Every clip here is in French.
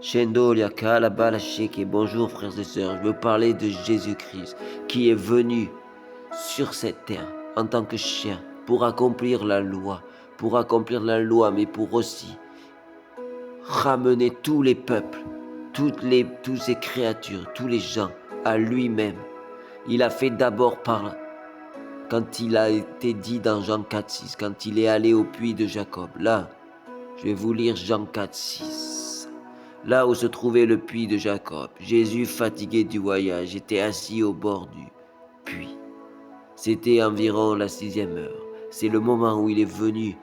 Shendolia Kalabalasheke. Bonjour frères et sœurs, je veux parler de Jésus-Christ qui est venu sur cette terre en tant que chien pour accomplir la loi, mais pour aussi ramener tous les peuples, toutes ces créatures, tous les gens à lui-même. Il a fait d'abord quand il a été dit dans Jean 4,6, quand il est allé au puits de Jacob. Là, je vais vous lire Jean 4,6. Là où se trouvait le puits de Jacob, Jésus, fatigué du voyage, était assis au bord du puits. C'était environ la 6e heure. C'est le moment où il est venu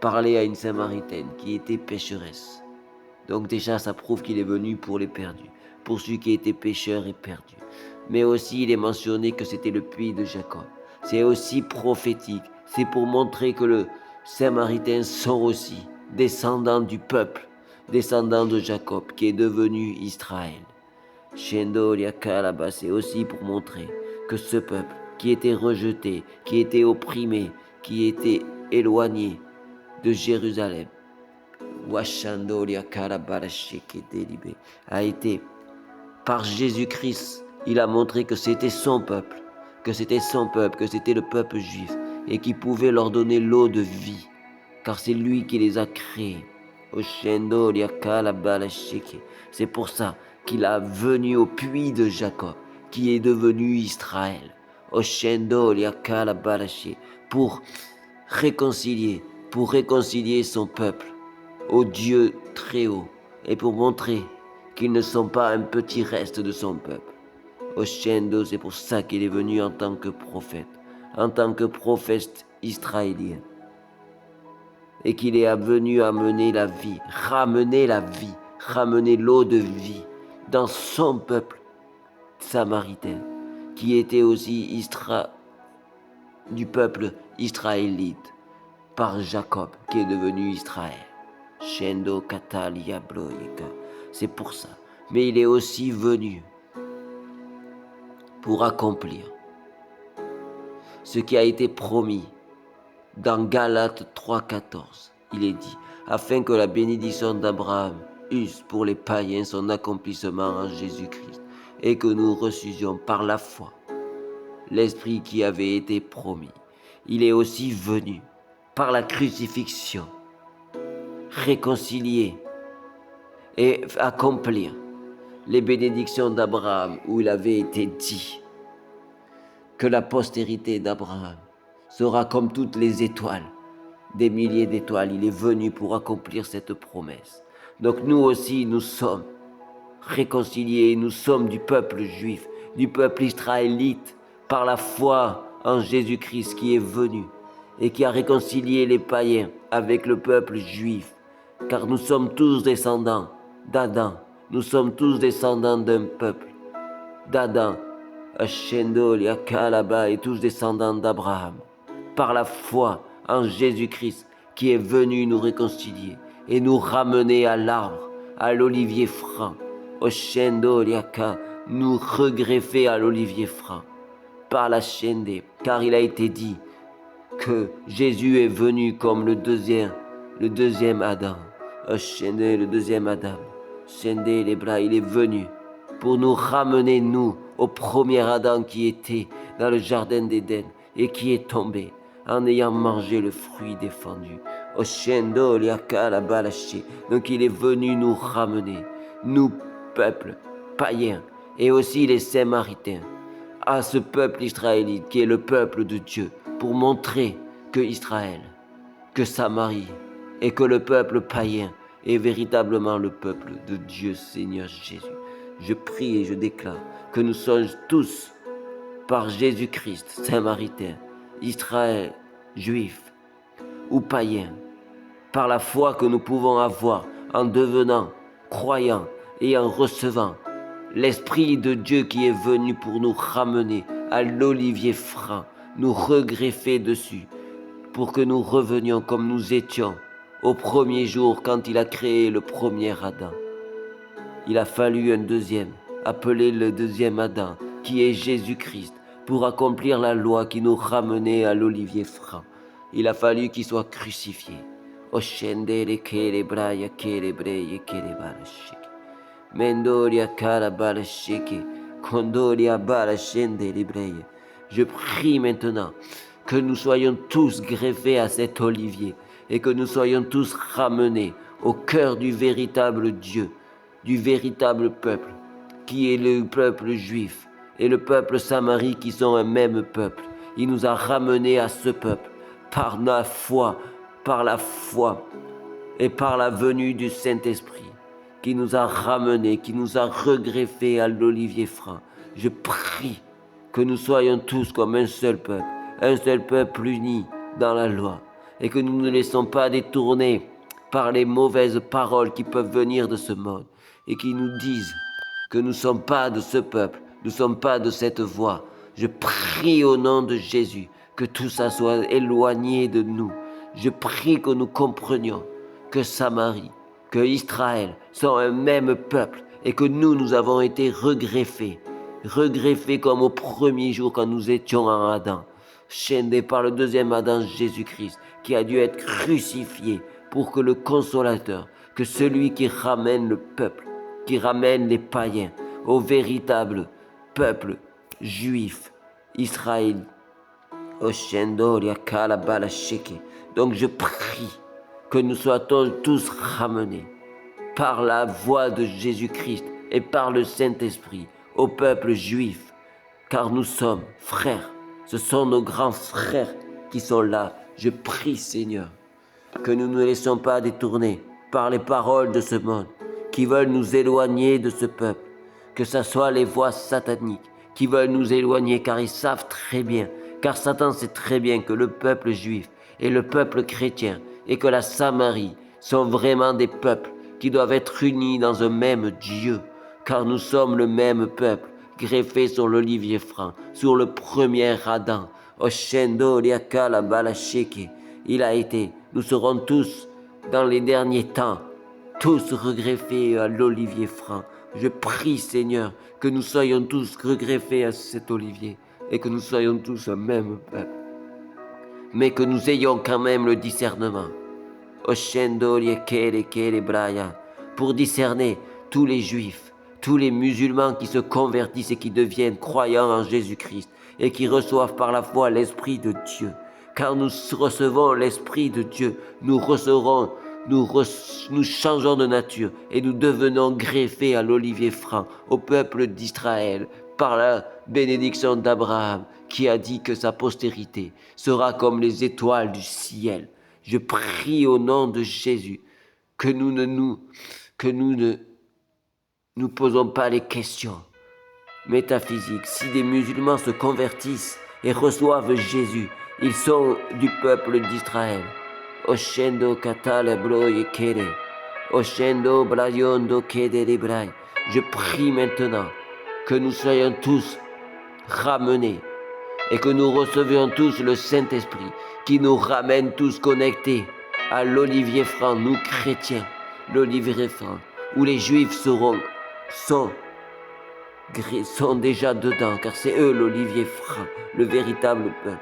parler à une Samaritaine qui était pécheresse. Donc déjà, ça prouve qu'il est venu pour les perdus, pour ceux qui étaient pécheurs et perdus. Mais aussi, il est mentionné que c'était le puits de Jacob. C'est aussi prophétique. C'est pour montrer que les Samaritains sont aussi descendants du peuple, descendants de Jacob, qui est devenu Israël. Shendolia Kalaba, c'est aussi pour montrer que ce peuple qui était rejeté, qui était opprimé, qui était éloigné de Jérusalem, a été par Jésus-Christ, il a montré que c'était son peuple, que c'était le peuple juif, et qui pouvait leur donner l'eau de vie, car c'est lui qui les a créés. C'est pour ça qu'il a venu au puits de Jacob, qui est devenu Israël, pour réconcilier son peuple au Dieu très haut, et pour montrer qu'ils ne sont pas un petit reste de son peuple. Oshendo, c'est pour ça qu'il est venu en tant que prophète israélien, et qu'il est venu amener la vie, ramener l'eau de vie dans son peuple samaritain, qui était aussi du peuple israélite, par Jacob, qui est devenu Israël. Shendo Katalia Bloika. C'est pour ça. Mais il est aussi venu pour accomplir ce qui a été promis dans Galates 3,14. Il est dit, afin que la bénédiction d'Abraham eût pour les païens son accomplissement en Jésus-Christ, et que nous reçusions par la foi l'Esprit qui avait été promis. Il est aussi venu par la crucifixion réconcilier et accomplir les bénédictions d'Abraham, où il avait été dit que la postérité d'Abraham sera comme toutes les étoiles, des milliers d'étoiles. Il est venu pour accomplir cette promesse. Donc nous aussi, nous sommes réconciliés, nous sommes du peuple juif, du peuple israélite, par la foi en Jésus-Christ qui est venu et qui a réconcilié les païens avec le peuple juif. Car nous sommes tous descendants d'Adam, nous sommes tous descendants d'un peuple d'Adam, Ashendol, Yakalaba, et tous descendants d'Abraham, par la foi en Jésus-Christ qui est venu nous réconcilier et nous ramener à l'arbre, à l'olivier franc, Ashendol, Yaka, nous regreffer à l'olivier franc, par la Shende, car il a été dit que Jésus est venu comme le deuxième Adam. Le deuxième Adam. Les bras, il est venu pour nous ramener, nous, au premier Adam qui était dans le jardin d'Éden et qui est tombé en ayant mangé le fruit défendu. Donc il est venu nous ramener, nous, peuple païen, et aussi les Samaritains, à ce peuple israélite qui est le peuple de Dieu, pour montrer que Israël, que Samarie et que le peuple païen est véritablement le peuple de Dieu Seigneur Jésus. Je prie et je déclare que nous sommes tous, par Jésus-Christ, Samaritains, Israël, Juifs ou païens, par la foi que nous pouvons avoir en devenant croyants et en recevant l'Esprit de Dieu qui est venu pour nous ramener à l'olivier franc, nous regreffer dessus, pour que nous revenions comme nous étions au premier jour quand il a créé le premier Adam. Il a fallu un deuxième, appelé le deuxième Adam, qui est Jésus-Christ, pour accomplir la loi qui nous ramenait à l'olivier franc. Il a fallu qu'il soit crucifié. Oscendere che le braia, che le breie, che le barasciki. Mendoria cara barasciki. Condoria barascende les breie. Je prie maintenant que nous soyons tous greffés à cet olivier et que nous soyons tous ramenés au cœur du véritable Dieu, du véritable peuple, qui est le peuple juif et le peuple samarie qui sont un même peuple. Il nous a ramenés à ce peuple par la foi et par la venue du Saint-Esprit, qui nous a ramenés, qui nous a regreffés à l'olivier franc. Je prie que nous soyons tous comme un seul peuple uni dans la loi, et que nous ne laissons pas détourner par les mauvaises paroles qui peuvent venir de ce monde, et qui nous disent que nous ne sommes pas de ce peuple, nous ne sommes pas de cette voie. Je prie au nom de Jésus que tout ça soit éloigné de nous. Je prie que nous comprenions que Samarie, que Israël sont un même peuple et que nous avons été regreffés comme au premier jour quand nous étions en Adam, chaînés par le deuxième Adam, Jésus-Christ, qui a dû être crucifié pour que le consolateur, que celui qui ramène le peuple, qui ramène les païens au véritable peuple juif, Israël. Donc je prie que nous soyons tous ramenés par la voix de Jésus-Christ et par le Saint-Esprit au peuple juif, car nous sommes frères. Ce sont nos grands frères qui sont là. Je prie, Seigneur, que nous ne laissons pas détourner par les paroles de ce monde qui veulent nous éloigner de ce peuple, que ce soit les voix sataniques qui veulent nous éloigner, car ils savent très bien, car Satan sait très bien que le peuple juif et le peuple chrétien et que la Samarie sont vraiment des peuples qui doivent être unis dans un même Dieu, car nous sommes le même peuple, greffé sur l'olivier franc, sur le premier Adam. Oshendo liakala balasheke. Il a été, nous serons tous, dans les derniers temps, tous regreffés à l'olivier franc. Je prie, Seigneur, que nous soyons tous regreffés à cet olivier et que nous soyons tous un même peuple, mais que nous ayons quand même le discernement. Oshendo liakele kele braya, pour discerner tous les juifs, tous les musulmans qui se convertissent et qui deviennent croyants en Jésus-Christ et qui reçoivent par la foi l'Esprit de Dieu. Car nous recevons l'Esprit de Dieu, nous changeons de nature et nous devenons greffés à l'olivier franc, au peuple d'Israël, par la bénédiction d'Abraham, qui a dit que sa postérité sera comme les étoiles du ciel. Je prie au nom de Jésus que nous ne nous posons pas les questions métaphysiques. Si des musulmans se convertissent et reçoivent Jésus, ils sont du peuple d'Israël. Oshendo katale broye kere. Oshendo brayondo kede lebray. Je prie maintenant que nous soyons tous ramenés et que nous recevions tous le Saint-Esprit qui nous ramène tous connectés à l'olivier franc, nous chrétiens, l'olivier franc, où les juifs sont déjà dedans, car c'est eux l'olivier franc, le véritable peuple.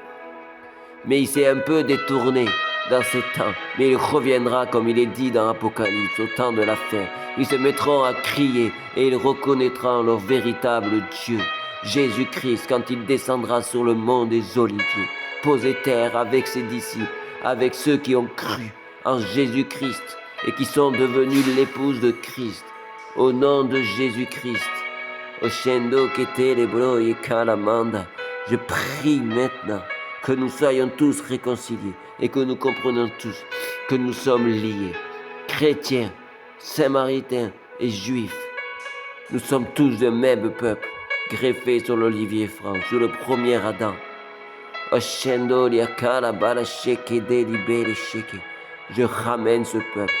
Mais il s'est un peu détourné dans ces temps, mais il reviendra comme il est dit dans Apocalypse, au temps de la fin. Ils se mettront à crier et ils reconnaîtront leur véritable Dieu, Jésus-Christ, quand il descendra sur le mont des Oliviers, poser terre avec ses disciples, avec ceux qui ont cru en Jésus-Christ et qui sont devenus l'épouse de Christ. Au nom de Jésus-Christ, Oshendo Ketele Bro et Kalamanda, je prie maintenant que nous soyons tous réconciliés et que nous comprenions tous que nous sommes liés, chrétiens, samaritains et juifs. Nous sommes tous le même peuple, greffés sur l'olivier franc, sur le premier Adam. Oshendo Liakala Balasheke Delibere Sheke. Je ramène ce peuple,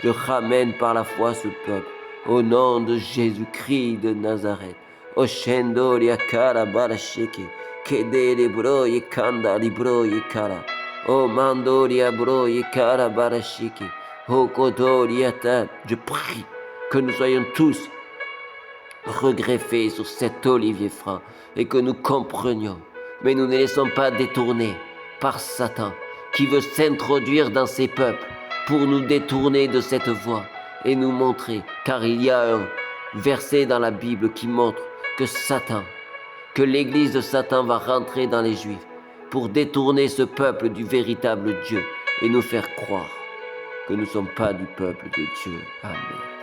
je ramène par la foi ce peuple, au nom de Jésus-Christ de Nazareth. Oshendo Liakala Balasheke. Kedele broye kanda libroye kara. O mandoria broye kara barashiki. O kodoriata. Je prie que nous soyons tous regreffés sur cet olivier franc et que nous comprenions. Mais nous ne laissons pas détourner par Satan qui veut s'introduire dans ces peuples pour nous détourner de cette voie et nous montrer, car il y a un verset dans la Bible qui montre que l'église de Satan va rentrer dans les Juifs pour détourner ce peuple du véritable Dieu et nous faire croire que nous ne sommes pas du peuple de Dieu. Amen.